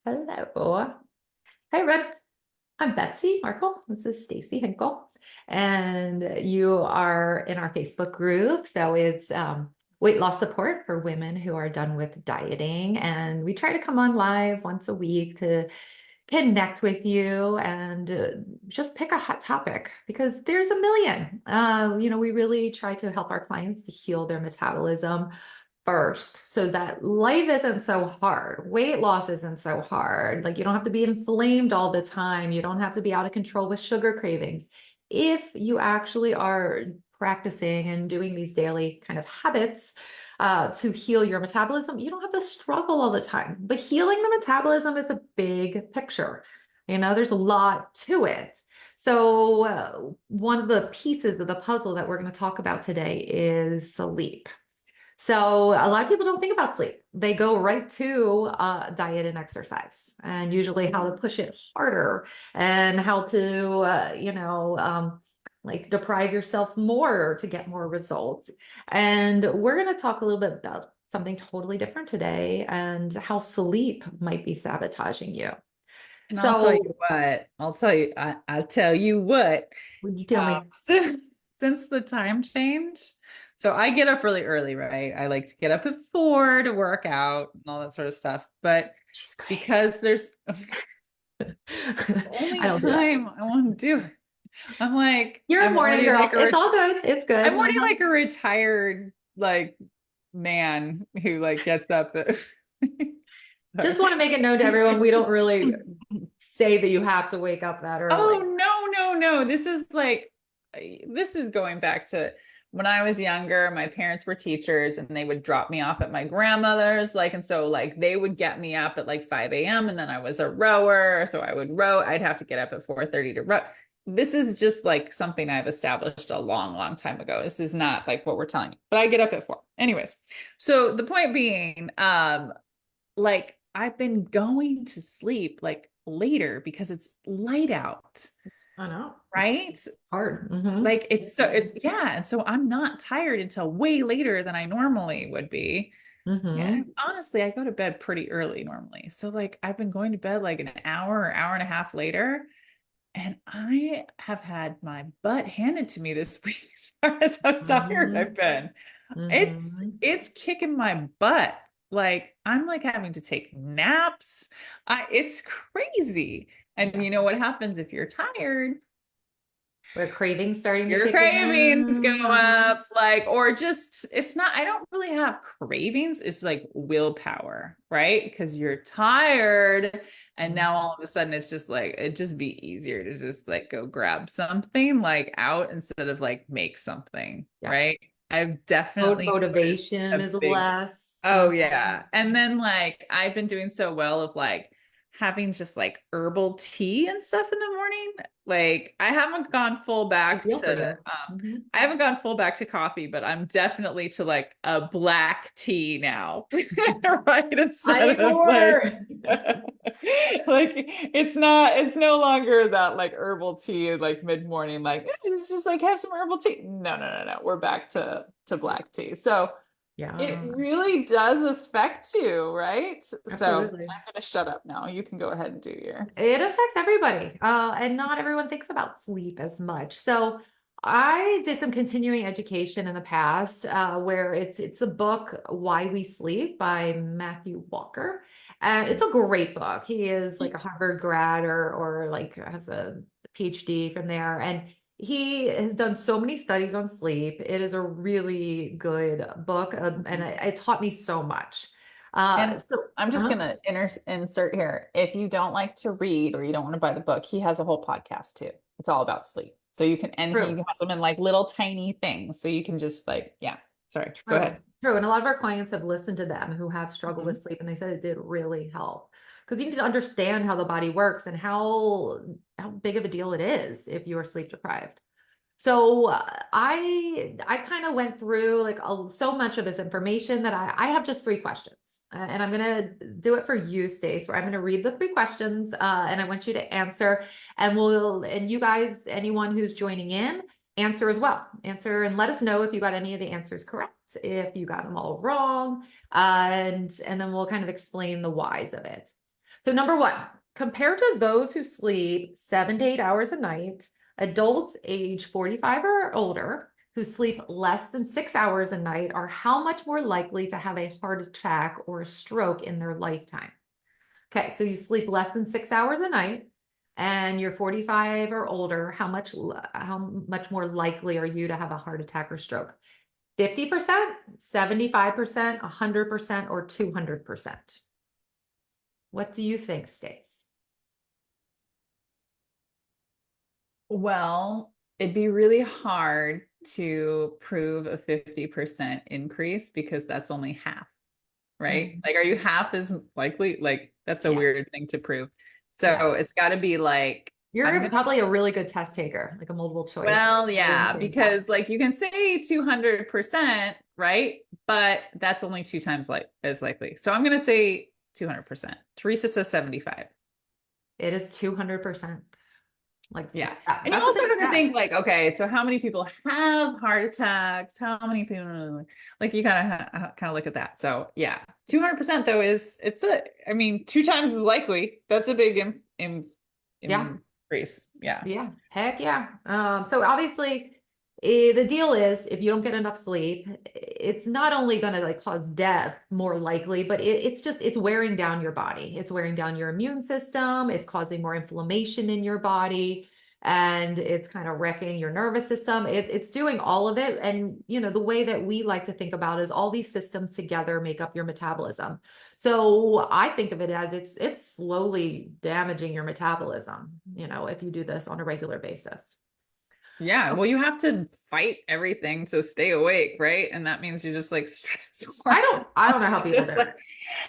Hello. Hi, everyone. I'm Betsy Markle. This is Stacy Hinkle. And you are in our Facebook group. So it's weight loss support for women who are done with dieting. And we try to come on live once a week to connect with you and just pick a hot topic because there's a million. We really try to help our clients to heal their metabolism first so that life isn't so hard. Weight loss isn't so hard. Like you don't have to be inflamed all the time. You don't have to be out of control with sugar cravings. If you actually are practicing and doing these daily kind of habits, to heal your metabolism, you don't have to struggle all the time. But healing the metabolism is a big picture. There's a lot to it. So, one of the pieces of the puzzle that we're going to talk about today is sleep. So a lot of people don't think about sleep. They go right to diet and exercise, and usually how to push it harder and how to, like deprive yourself more to get more results. And we're going to talk a little bit about something totally different today and how sleep might be sabotaging you. And I'll tell So, you what, I'll tell you what, would you tell me? since the time change, so I get up really early, right? I like to get up at 4 to work out and all that sort of stuff. But She's crazy. because there's it's I only don't do that. time I want to do it. I'm like, You're a I'm morning already girl. like a It's re all good. It's good. I'm already like a retired like man who like gets up at Just sorry. want to make it known to everyone, we don't really say that you have to wake up that Oh, early. no. This is going back to when I was younger. My parents were teachers and they would drop me off at my grandmother's. And so they would get me up at like 5 a.m. and then I was a rower. So I would row. I'd have to get up at 4:30 to row. This is just like something I've established a long, long time ago. This is not like what we're telling you, but I get up at 4. Anyways, so the point being, I've been going to sleep like later because it's light out, I know. It's right? hard. It's yeah, and so I'm not tired until way later than I normally would be. Yeah, and honestly, I go to bed pretty early normally. So I've been going to bed like an hour or hour and a half later, and I have had my butt handed to me this week as far as how tired hmm I've been. It's hmm it's kicking my butt. I'm like having to take naps. It's crazy. And Yeah. you know what happens if you're tired? Where cravings starting to Your kick cravings go in. up, or just it's not, I don't really have cravings. It's like willpower, right? Because you're tired. And now all of a sudden it's just like it'd just be easier to just go grab something out instead of make something, Yeah. right? I've definitely noticed Motivation a is big less. Oh yeah. And then I've been doing so well of having just herbal tea and stuff in the morning. I haven't gone full back Ideal for to you. hmm I haven't gone full back to coffee, but I'm definitely to a black tea now. Right? I Instead need of more. it's no longer that herbal tea mid-morning, it's just have some herbal tea. No. We're back to black tea. So it Yeah, really does affect you, right? So I'm absolutely. gonna shut up now. You can go ahead and do your. It affects everybody, and not everyone thinks about sleep as much. So I did some continuing education in the past, where it's a book, Why We Sleep by Matthew Walker. It's a great book. He is like a Harvard grad or like has a PhD from there, and he has done so many studies on sleep. It is a really good book, and it taught me so much. And So. I'm just uh gonna insert here. If you don't like to read or you don't want to buy the book, he has a whole podcast too. It's all about sleep. So you can, and he True. has them in little tiny things. So you can just yeah. Sorry, go True, ahead. true. And a lot of our clients have listened to them who have struggled Mhm. with sleep, and they said it did really help. Because you need to understand how the body works and how big of a deal it is if you are sleep deprived. So I kind of went through so much of this information that I have just three questions. And I'm gonna do it for you, Stace, where I'm gonna read the three questions, and I want you to answer, and you guys, anyone who's joining in, answer as well. Answer and let us know if you got any of the answers correct, if you got them all wrong, and then we'll kind of explain the whys of it. So number one, compared to those who sleep 7 to 8 hours a night, adults age 45 or older who sleep less than 6 hours a night are how much more likely to have a heart attack or a stroke in their lifetime. Okay, so you sleep less than 6 hours a night and you're 45 or older, how much more likely are you to have a heart attack or stroke? 50%, 75%, 100%, or 200%? What do you think, Stace? Well, it'd be really hard to prove a 50% increase because that's only half, right? Mhm. Like, are you half as likely? Like, that's a Yeah, weird thing to prove. yeah. So it's got to be like, I'm You're gonna, probably a really good test taker, like a multiple choice. well, Really yeah, think that. because like you can say 200%, right? But that's only two times like as likely. So I'm gonna say 200%. Teresa says 75. It is 200%. Like, Yeah. yeah, And you that's a also big have to stat. think like, okay, so how many people have heart attacks? How many people like you kind of look at that. So yeah, 200% though I mean, two times as likely. That's a big Yeah. increase. Yeah. Yeah, heck yeah. So obviously, the deal is if you don't get enough sleep, it's not only going to like cause death more likely, but it's wearing down your body. It's wearing down your immune system. It's causing more inflammation in your body, and it's kind of wrecking your nervous system. It's doing all of it. And the way that we like to think about is all these systems together make up your metabolism. So I think of it as it's slowly damaging your metabolism, if you do this on a regular basis. Yeah. Well, you have to fight everything to stay awake, right? And that means you're just like stressed I don't know how hormones. people do Just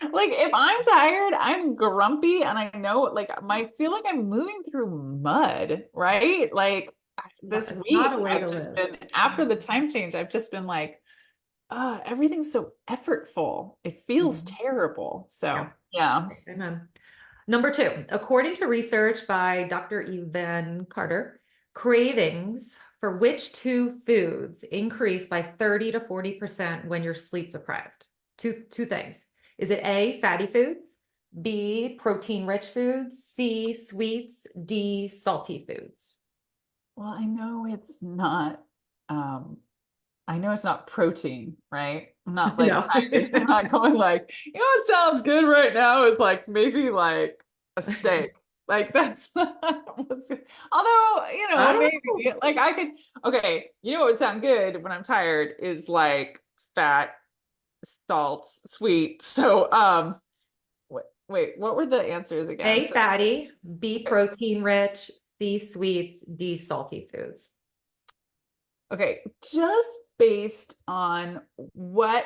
it. like if I'm tired, I'm grumpy and I know like I feel like I'm moving through mud, right? Like this It's not week a way I've to just live. been after the time change, I've just been like, everything's so effortful. It feels Mhm. terrible. Yeah. So yeah. Amen. Number two, according to research by Dr. Evan Carter, cravings for which two foods increase by 30 to 40% when you're sleep deprived? Two things. Is it A, fatty foods, B, protein rich foods, C, sweets, D, salty foods? Well, um I know it's not protein, right? I'm not like No. tired. I'm not going like, what sounds good right now is like maybe like a steak. Like that's although, I don't maybe like I could, okay, what would sound good when I'm tired is like fat, salt, sweet. So, wait, what were the answers again? A, So, fatty, B, okay. protein rich, C, sweets, D, salty foods. Okay, just based on what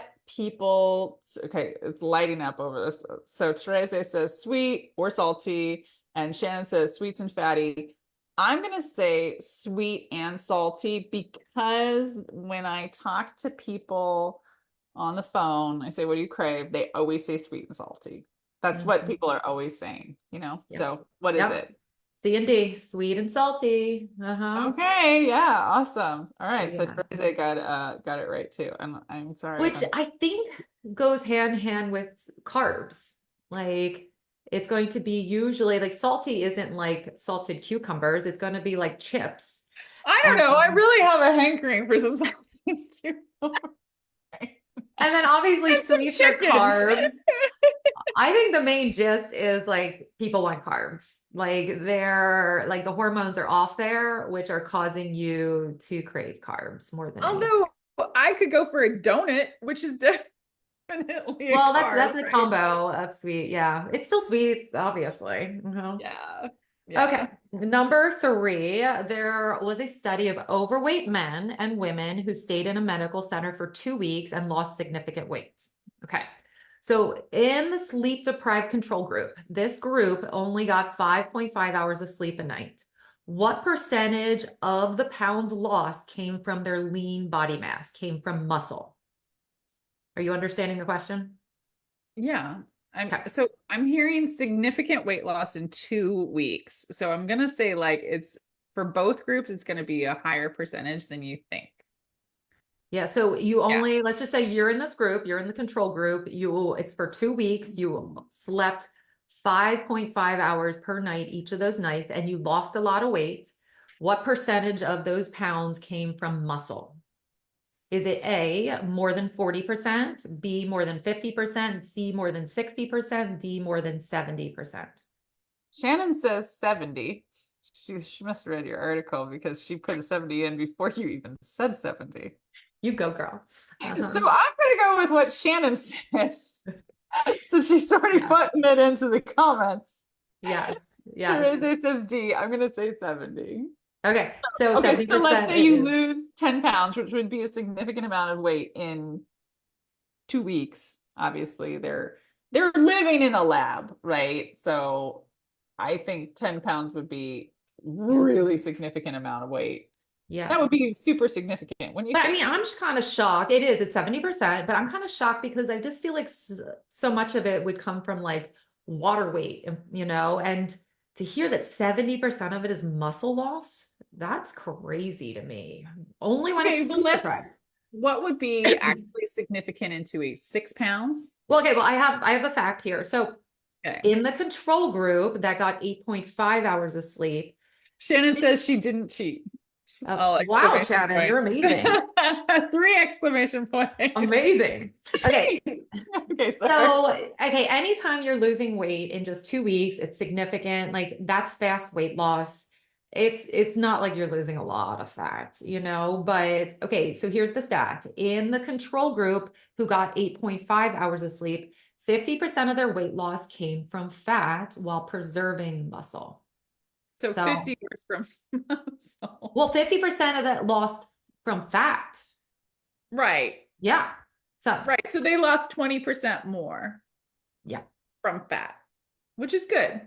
okay, it's lighting up over this. So Teresa says sweet or salty, and Shannon says sweets and fatty. I'm gonna say sweet and salty because when I talk to people on the phone, I say, "What do you crave?" They always say sweet and salty. That's what Mhm. people are always saying, Yep. So what is Yep. it? C and D, sweet and salty. Uh-huh. Okay, yeah, awesome. All right, so Yes. Teresa got it right too. I'm sorry if Which I'm I think goes hand in hand with carbs. Like it's going to be usually like salty isn't like salted cucumbers. It's going to be like chips. I don't And know. I really have a hankering for some salsa and and then obviously some sweets are chicken. carbs. I think the main gist is like people want carbs. Like they're like the hormones are off there, which are causing you to crave carbs more than anything. Although I could go for a donut, which is definitely a Well, that's carb, that's a right? combo of sweet. Yeah. It's still sweets, obviously. Yeah. Okay. Yeah. Number three, there was a study of overweight men and women who stayed in a medical center for 2 weeks and lost significant weight. Okay. So in the sleep deprived control group, this group only got 5.5 hours of sleep a night. What percentage of the pounds lost came from their lean body mass, came from muscle? Are you understanding the question? Yeah. Okay. I'm hearing significant weight loss in 2 weeks. So I'm gonna say like it's for both groups, it's gonna be a higher percentage than you think. Yeah, so you Yeah. only, let's just say you're in this group, you're in the control group, it's for 2 weeks, you slept 5.5 hours per night, each of those nights, and you lost a lot of weight, what percentage of those pounds came from muscle? Is it A, more than 40%, B, more than 50%, C, more than 60%, D, more than 70%? Shannon says 70. She must have read your article because she put a 70 in before you even said 70. You go, girl. So I'm gonna go with what Shannon said. So she's already Yeah. putting it into the comments. Yes. So Yes. it says D. I'm gonna say 70. Okay. So Okay, so let's 70% say it you is. lose 10 pounds, which would be a significant amount of weight in 2 weeks. Obviously, they're living in a lab, right? So I think 10 pounds would be Yeah. really significant amount of weight. Yeah. That would be super significant. When you But I think, mean, I'm just kind of shocked. It is, it's 70%, but I'm kind of shocked because I just feel like so much of it would come from like water weight, and to hear that 70% of it is muscle loss, that's crazy to me. Only when okay, it's well, sleep deprived. what would be actually significant in 2 weeks? 6 pounds? Well, okay, well, I have a fact here. So Okay. in the control group that got 8.5 hours of sleep, Shannon says she didn't cheat. All wow, exclamation Shannon, you're points. amazing. 3 exclamation points. Amazing. Okay. Cheat. Okay, sorry. So, okay, anytime you're losing weight in just 2 weeks, it's significant. Like that's fast weight loss. It's not like you're losing a lot of fat, but okay, so here's the stat. In the control group who got 8.5 hours of sleep, 50% of their weight loss came from fat while preserving muscle. So So, 50 was from muscle. well, 50% of that lost from fat. Right. Yeah. So, Right. So they lost 20% more yeah. from fat, which is good.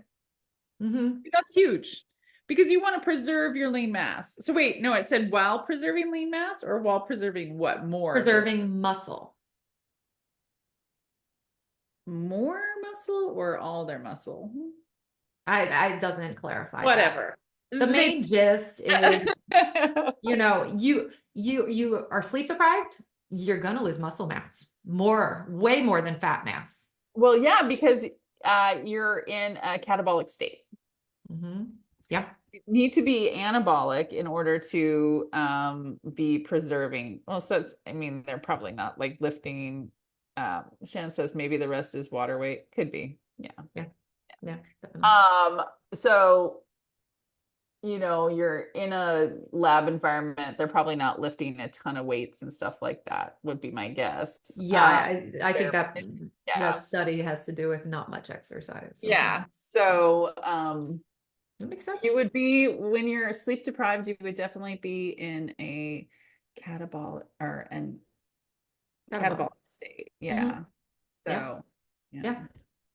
Hmm. That's huge because you want to preserve your lean mass. So wait, no, it said while preserving lean mass or while preserving what more? Preserving muscle. More muscle or all their muscle? I doesn't clarify that. Whatever. The They main gist is, you are sleep deprived, you're gonna lose muscle mass way more than fat mass. Well, yeah, because you're in a catabolic state. Yeah. You need to be anabolic in order to be preserving. Well, so I mean, they're probably not like lifting. Shannon says maybe the rest is water weight. Could be. Yeah. Yeah. Yeah. Definitely. So you're in a lab environment. They're probably not lifting a ton of weights and stuff like that, would be my guess. Yeah, I think that Yeah. study has to do with not much exercise. Yeah. So That makes sense. you would be, when you're sleep deprived, you would definitely be in a catabolic or an catabolic state. Yeah. Yeah. So, Yeah.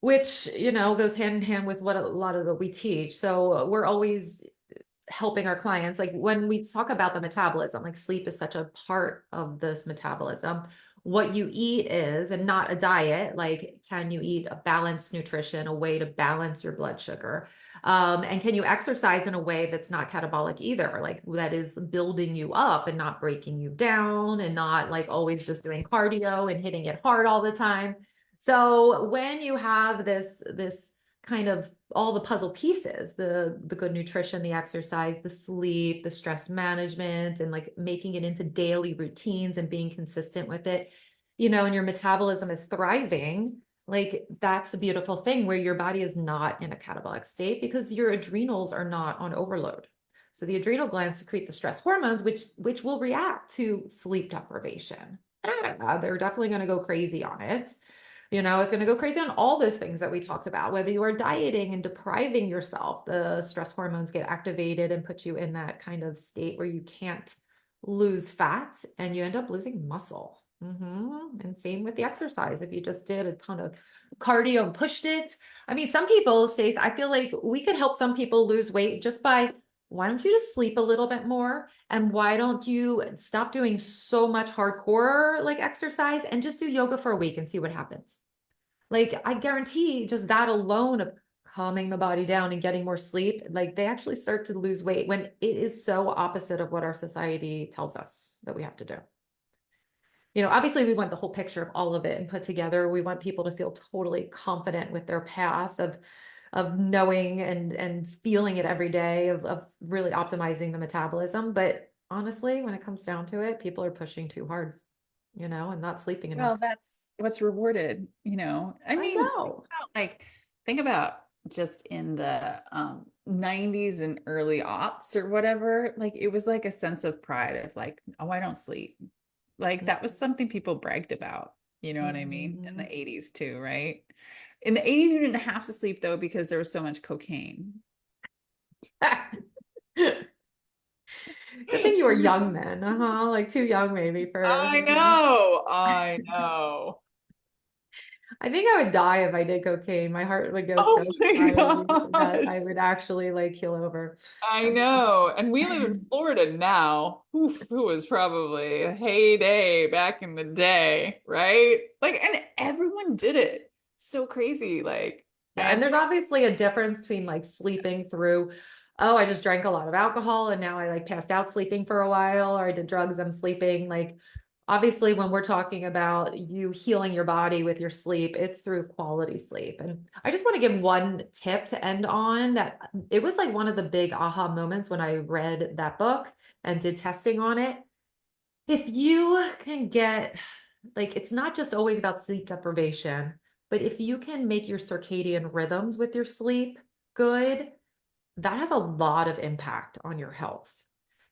Which, goes hand in hand with what a lot of what we teach. So we're always helping our clients. Like when we talk about the metabolism, like sleep is such a part of this metabolism. What you eat is, and not a diet, like can you eat a balanced nutrition, a way to balance your blood sugar? And can you exercise in a way that's not catabolic either, like that is building you up and not breaking you down and not like always just doing cardio and hitting it hard all the time. So when you have this kind of all the puzzle pieces, the good nutrition, the exercise, the sleep, the stress management, and like making it into daily routines and being consistent with it, and your metabolism is thriving, like that's a beautiful thing where your body is not in a catabolic state because your adrenals are not on overload. So the adrenal glands secrete the stress hormones, which will react to sleep deprivation. They're definitely going to go crazy on it. It's going to go crazy on all those things that we talked about. Whether you are dieting and depriving yourself, the stress hormones get activated and put you in that kind of state where you can't lose fat and you end up losing muscle. And same with the exercise. If you just did a ton of cardio and pushed it. I mean, some people say, I feel like we could help some people lose weight just by, why don't you just sleep a little bit more? And why don't you stop doing so much hardcore like exercise and just do yoga for a week and see what happens? Like I guarantee just that alone of calming the body down and getting more sleep, like they actually start to lose weight when it is so opposite of what our society tells us that we have to do. Obviously we want the whole picture of all of it and put together. We want people to feel totally confident with their path of of knowing and feeling it every day of really optimizing the metabolism. But honestly, when it comes down to it, people are pushing too hard, and not sleeping enough. Well, that's what's rewarded, I I mean, know. think about just in the 90s and early aughts or whatever, like it was like a sense of pride of like, oh, I don't sleep. Like that was something people bragged about, you know what I mean? In Mhm. the 80s too, right? In the 80s, you didn't have to sleep though because there was so much cocaine. Good thing you were young then, like too young maybe for. I know, I know. I think I would die if I did cocaine. My heart would go so Oh my high that I gosh. would actually like keel over. I know. And we live in Florida now. Oof, it was probably a heyday back in the day, right? Like, and everyone did it. So crazy. Like, Yeah, and and there's obviously a difference between like sleeping through, oh, I just drank a lot of alcohol and now I like passed out sleeping for a while, or I did drugs, I'm sleeping. Like, obviously, when we're talking about you healing your body with your sleep, it's through quality sleep. And I just want to give one tip to end on that it was like one of the big aha moments when I read that book and did testing on it. If you can get, like, it's not just always about sleep deprivation, but if you can make your circadian rhythms with your sleep good, that has a lot of impact on your health.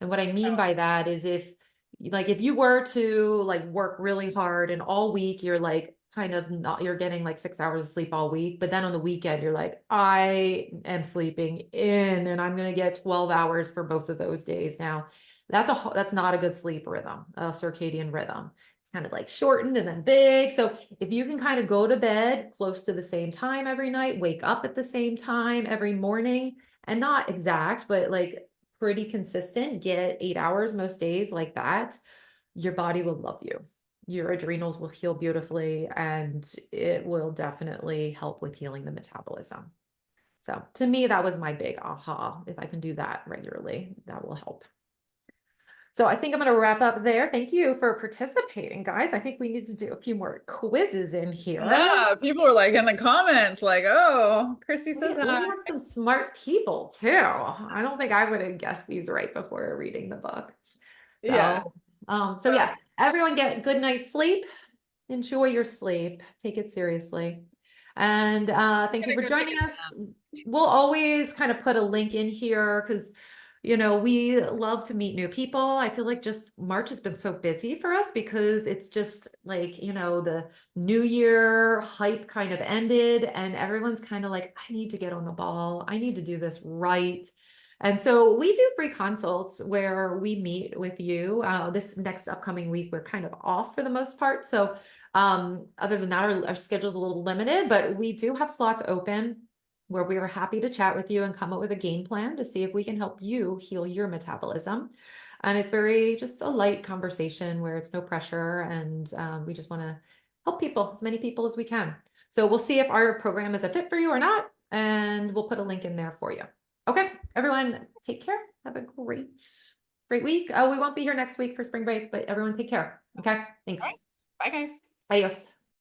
And what I mean by that is if you were to like work really hard and all week you're like kind of not, you're getting like 6 hours of sleep all week, but then on the weekend you're like, I am sleeping in and I'm going to get 12 hours for both of those days. Now, that's not a good sleep rhythm, a circadian rhythm. It's kind of like shortened and then big. So if you can kind of go to bed close to the same time every night, wake up at the same time every morning, and not exact, but like pretty consistent, get 8 hours most days like that, your body will love you. Your adrenals will heal beautifully, and it will definitely help with healing the metabolism. So to me, that was my big aha. If I can do that regularly, that will help. So I think I'm going to wrap up there. Thank you for participating, guys. I think we need to do a few more quizzes in here. yeah, people were like in the comments, like, oh, Chrissy We says hi. we have some smart people too. I don't think I would have guessed these right before reading the book. Yeah. So yes, everyone get good night's sleep. Enjoy your sleep. Take it seriously. And thank you Gonna for go take joining a us. We'll always kind of put a link in here because, we love to meet new people. I feel like just March has been so busy for us because it's just like, the new year hype kind of ended and everyone's kind of like, I need to get on the ball. I need to do this right. And so we do free consults where we meet with you. This next upcoming week, we're kind of off for the most part. So other than that, our schedule's a little limited, but we do have slots open where we are happy to chat with you and come up with a game plan to see if we can help you heal your metabolism. And it's very just a light conversation where it's no pressure, and we just want to help people, as many people as we can. So we'll see if our program is a fit for you or not, and we'll put a link in there for you. Okay, everyone, take care. Have a great week. We won't be here next week for spring break, but everyone take care. Okay, All thanks. right. Bye, guys. Adios.